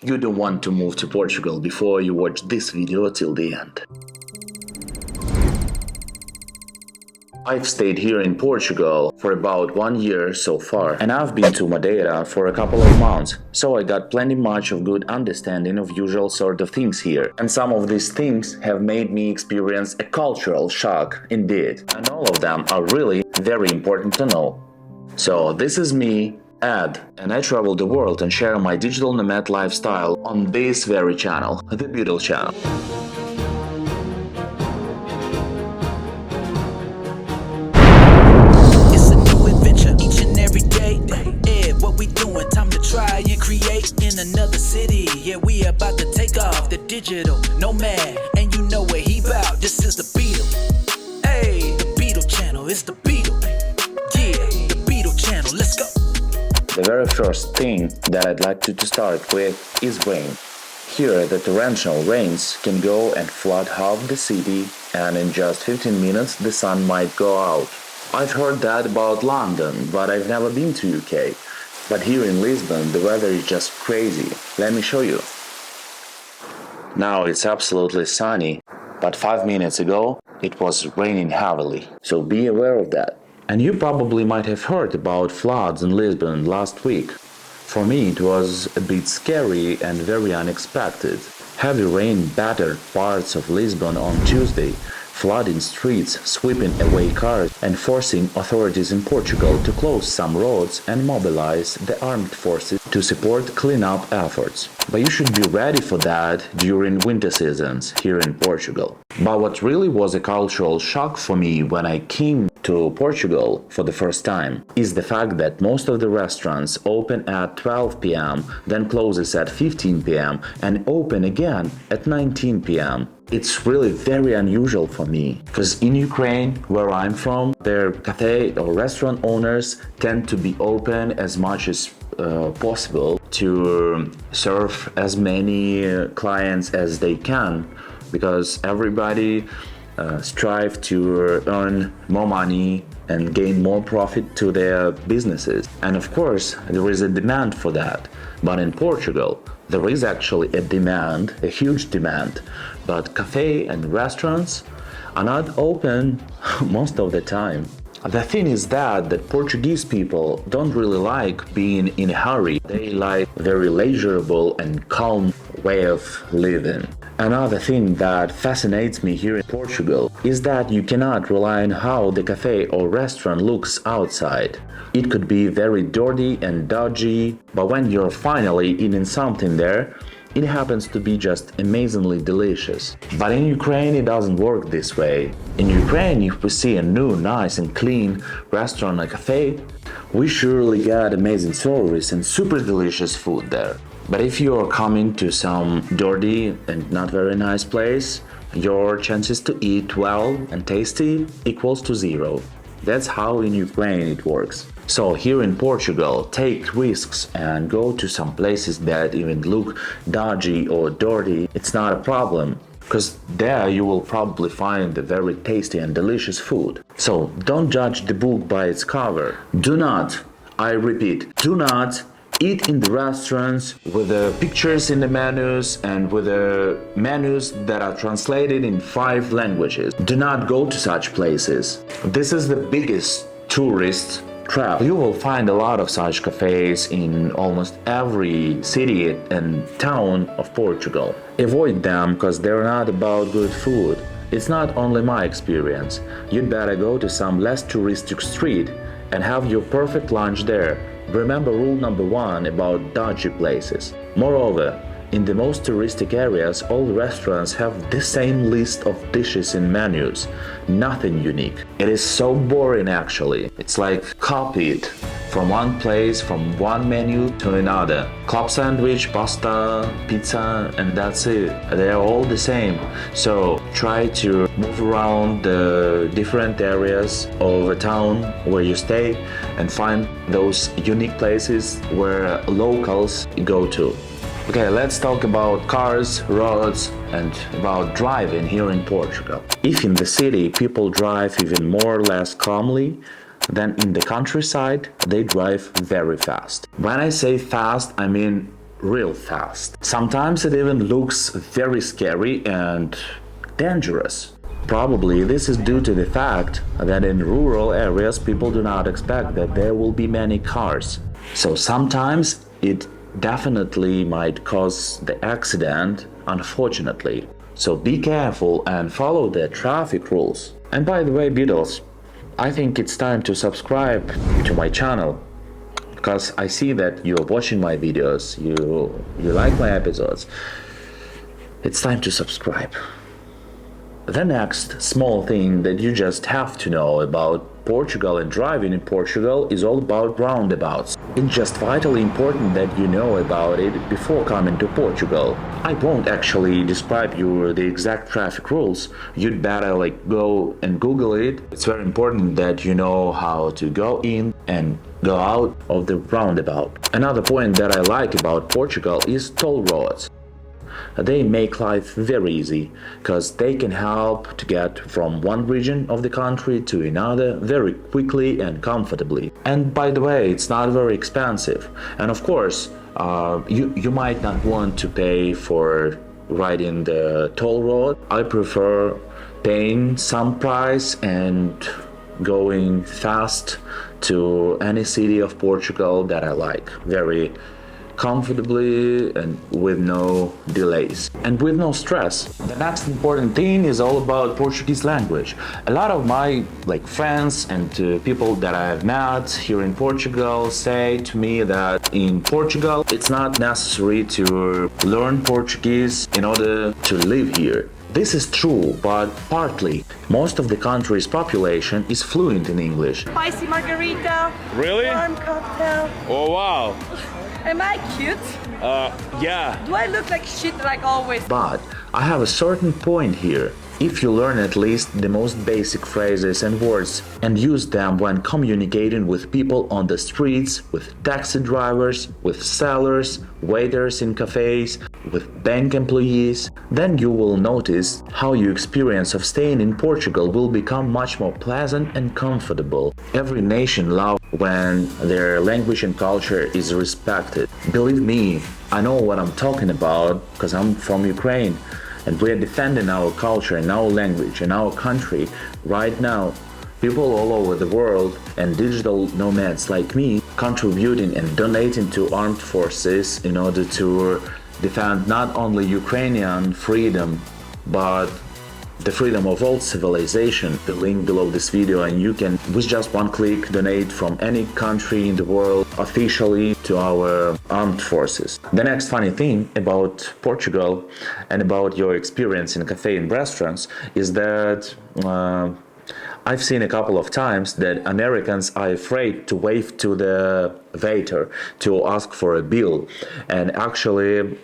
You don't want to move to Portugal before you watch this video till the end. I've stayed here in Portugal for about 1 year so far, and I've been to Madeira for a couple of months, so I got plenty much of good understanding of usual sort of things here. And some of these things have made me experience a cultural shock indeed, and all of them are really very important to know. So this is me, Ed, and I travel the world and share my digital nomad lifestyle on this very channel, the BEETLE channel. Try and create in another city. Yeah, we about to take off the digital nomad, and you know what he bout. This is the BEETLE. Hey, the BEETLE channel is the BEETLE. Yeah, the BEETLE channel. Let's go. The very first thing that I'd like to start with is rain. Here, the torrential rains can go and flood half the city, and in just 15 minutes the sun might go out. I've heard that about London, but I've never been to UK. But here in Lisbon, the weather is just crazy. Let me show you. Now it's absolutely sunny, but 5 minutes ago it was raining heavily, so be aware of that. And you probably might have heard about floods in Lisbon last week. For me it was a bit scary and very unexpected. Heavy rain battered parts of Lisbon on Tuesday, flooding streets, sweeping away cars, and forcing authorities in Portugal to close some roads and mobilize the armed forces to support cleanup efforts. But you should be ready for that during winter seasons here in Portugal. But what really was a cultural shock for me when I came to Portugal for the first time is the fact that most of the restaurants open at 12 p.m., then closes at 15 p.m. and open again at 19 p.m. It's really very unusual for me, because in Ukraine, where I'm from, their cafe or restaurant owners tend to be open as much as possible to serve as many clients as they can, because everybody strive to earn more money and gain more profit to their businesses. And of course, there is a demand for that. But in Portugal, there is actually a demand, a huge demand, but cafe and restaurants are not open most of the time. The thing is that Portuguese people don't really like being in a hurry. They like very leisurable and calm way of living. Another thing that fascinates me here in Portugal is that you cannot rely on how the cafe or restaurant looks outside. It could be very dirty and dodgy, but when you're finally eating something there, it happens to be just amazingly delicious. But in Ukraine it doesn't work this way. In Ukraine, if we see a new, nice and clean restaurant or cafe, we surely get amazing service and super delicious food there. But if you are coming to some dirty and not very nice place, your chances to eat well and tasty equals to zero. That's how in Ukraine it works. So here in Portugal, take risks and go to some places that even look dodgy or dirty. It's not a problem, because there you will probably find the very tasty and delicious food. So don't judge the book by its cover. Do not, I repeat, do not eat in the restaurants with the pictures in the menus and with the menus that are translated in 5 languages. Do not go to such places. This is the biggest tourist trap. You will find a lot of such cafes in almost every city and town of Portugal. Avoid them because they're not about good food. It's not only my experience. You'd better go to some less touristic street and have your perfect lunch there. Remember rule number 1 about dodgy places. Moreover, in the most touristic areas, all restaurants have the same list of dishes in menus. Nothing unique. It is so boring actually. It's like copied from one place, from one menu to another. Club sandwich, pasta, pizza, and that's it. They are all the same. So try to move around the different areas of a town where you stay and find those unique places where locals go to. Okay, let's talk about cars, roads, and about driving here in Portugal. If in the city people drive even more or less calmly, then in the countryside they drive very fast. When I say fast, I mean real fast. Sometimes it even looks very scary and dangerous. Probably this is due to the fact that in rural areas people do not expect that there will be many cars. So sometimes it definitely might cause the accident, unfortunately. So be careful and follow the traffic rules. And by the way, Beatles, I think it's time to subscribe to my channel, because I see that you're watching my videos, you like my episodes. It's time to subscribe. The next small thing that you just have to know about Portugal and driving in Portugal is all about roundabouts. It's just vitally important that you know about it before coming to Portugal. I won't actually describe you the exact traffic rules. You'd better go and Google it. It's very important that you know how to go in and go out of the roundabout. Another point that I like about Portugal is toll roads. They make life very easy, because they can help to get from one region of the country to another very quickly and comfortably. And by the way, it's not very expensive. And of course, you might not want to pay for riding the toll road. I prefer paying some price and going fast to any city of Portugal that I like, very comfortably and with no delays and with no stress. The next important thing is all about Portuguese language. A lot of my friends and people that I've met here in Portugal say to me that in Portugal it's not necessary to learn Portuguese in order to live here. This is true, but partly. Most of the country's population is fluent in English. Spicy margarita. Really? Warm cocktail. Oh wow. Am I cute? Yeah. Do I look like shit like always? But I have a certain point here. If you learn at least the most basic phrases and words and use them when communicating with people on the streets, with taxi drivers, with sellers, waiters in cafes, with bank employees, then you will notice how your experience of staying in Portugal will become much more pleasant and comfortable. Every nation loves when their language and culture is respected. Believe me, I know what I'm talking about because I'm from Ukraine. And we're defending our culture and our language and our country right now. People all over the world and digital nomads like me contributing and donating to armed forces in order to defend not only Ukrainian freedom, but the freedom of all civilization. The link below this video, and you can with just one click donate from any country in the world officially to our armed forces. The next funny thing about Portugal and about your experience in cafe and restaurants is that I've seen a couple of times that Americans are afraid to wave to the waiter to ask for a bill, and actually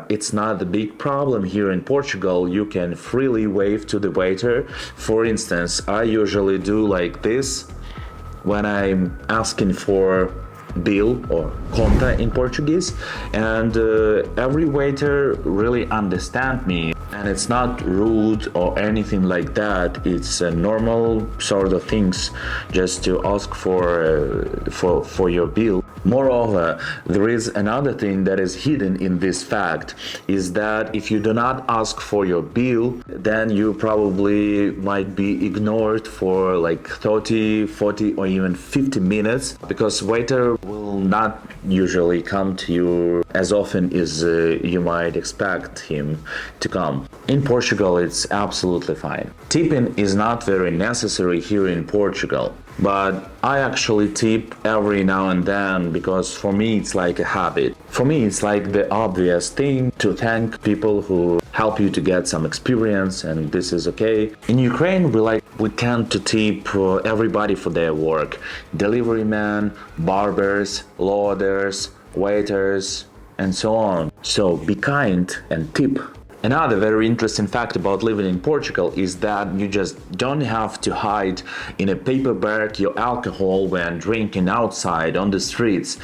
it's not a big problem here in Portugal. You can freely wave to the waiter. For instance, I usually do like this when I'm asking for bill or conta in Portuguese, and every waiter really understands me, and it's not rude or anything like that. It's a normal sort of things just to ask for your bill. Moreover, there is another thing that is hidden in this fact, is that if you do not ask for your bill, then you probably might be ignored for 30, 40 or even 50 minutes, because waiter will not usually come to you as often as you might expect him to come. In Portugal, it's absolutely fine. Tipping is not very necessary here in Portugal, but I actually tip every now and then, because for me it's like a habit. For me it's like the obvious thing to thank people who help you to get some experience, and this is okay. In Ukraine we tend to tip everybody for their work. Delivery men, barbers, loaders, waiters, and so on. So be kind and tip. Another very interesting fact about living in Portugal is that you just don't have to hide in a paper bag your alcohol when drinking outside on the streets.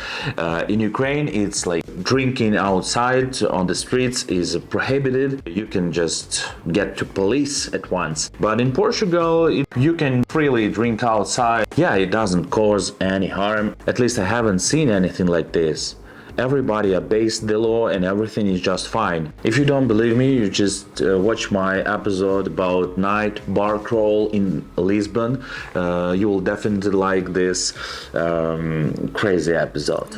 In Ukraine, it's like drinking outside on the streets is prohibited. You can just get to police at once. But in Portugal, you can freely drink outside. Yeah, it doesn't cause any harm. At least I haven't seen anything like this. Everybody obeys the law and everything is just fine. If you don't believe me, you just watch my episode about night bar crawl in Lisbon. You will definitely like this crazy episode.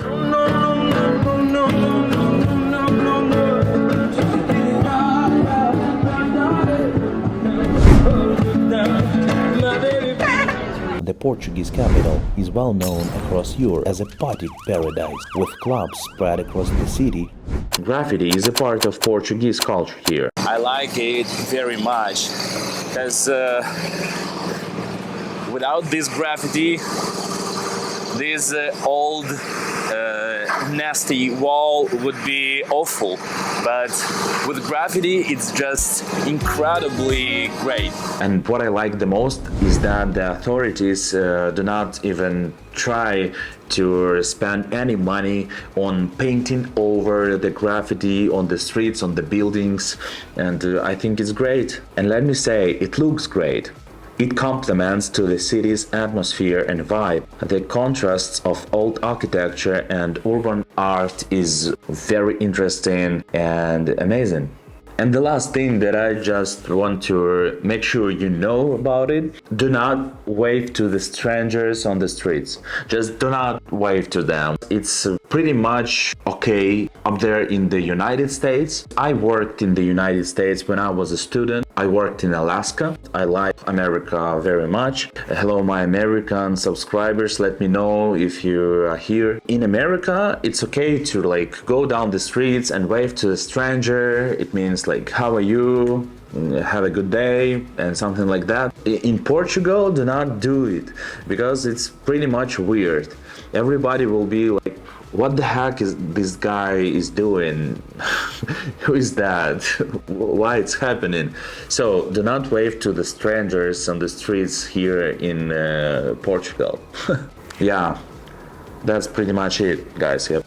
The Portuguese capital is well known across Europe as a party paradise, with clubs spread across the city. Graffiti is a part of Portuguese culture here. I like it very much because without this graffiti, this old nasty wall would be awful, but with graffiti it's just incredibly great. And what I like the most is that the authorities do not even try to spend any money on painting over the graffiti on the streets, on the buildings, and I think it's great. And let me say, it looks great. It complements to the city's atmosphere and vibe. The contrasts of old architecture and urban art is very interesting and amazing. And the last thing that I just want to make sure you know about it, do not wave to the strangers on the streets. Just do not wave to them. It's pretty much okay up there in the United States. I worked in the United States when I was a student. I worked in Alaska. I like America very much. Hello, my American subscribers. Let me know if you are here. In America, it's okay to go down the streets and wave to a stranger. It means how are you? Have a good day and something like that. In Portugal, do not do it because it's pretty much weird. Everybody will be like, what the heck is this guy is doing? Who is that? Why it's happening? So do not wave to the strangers on the streets here in Portugal. Yeah, that's pretty much it, guys. Yep.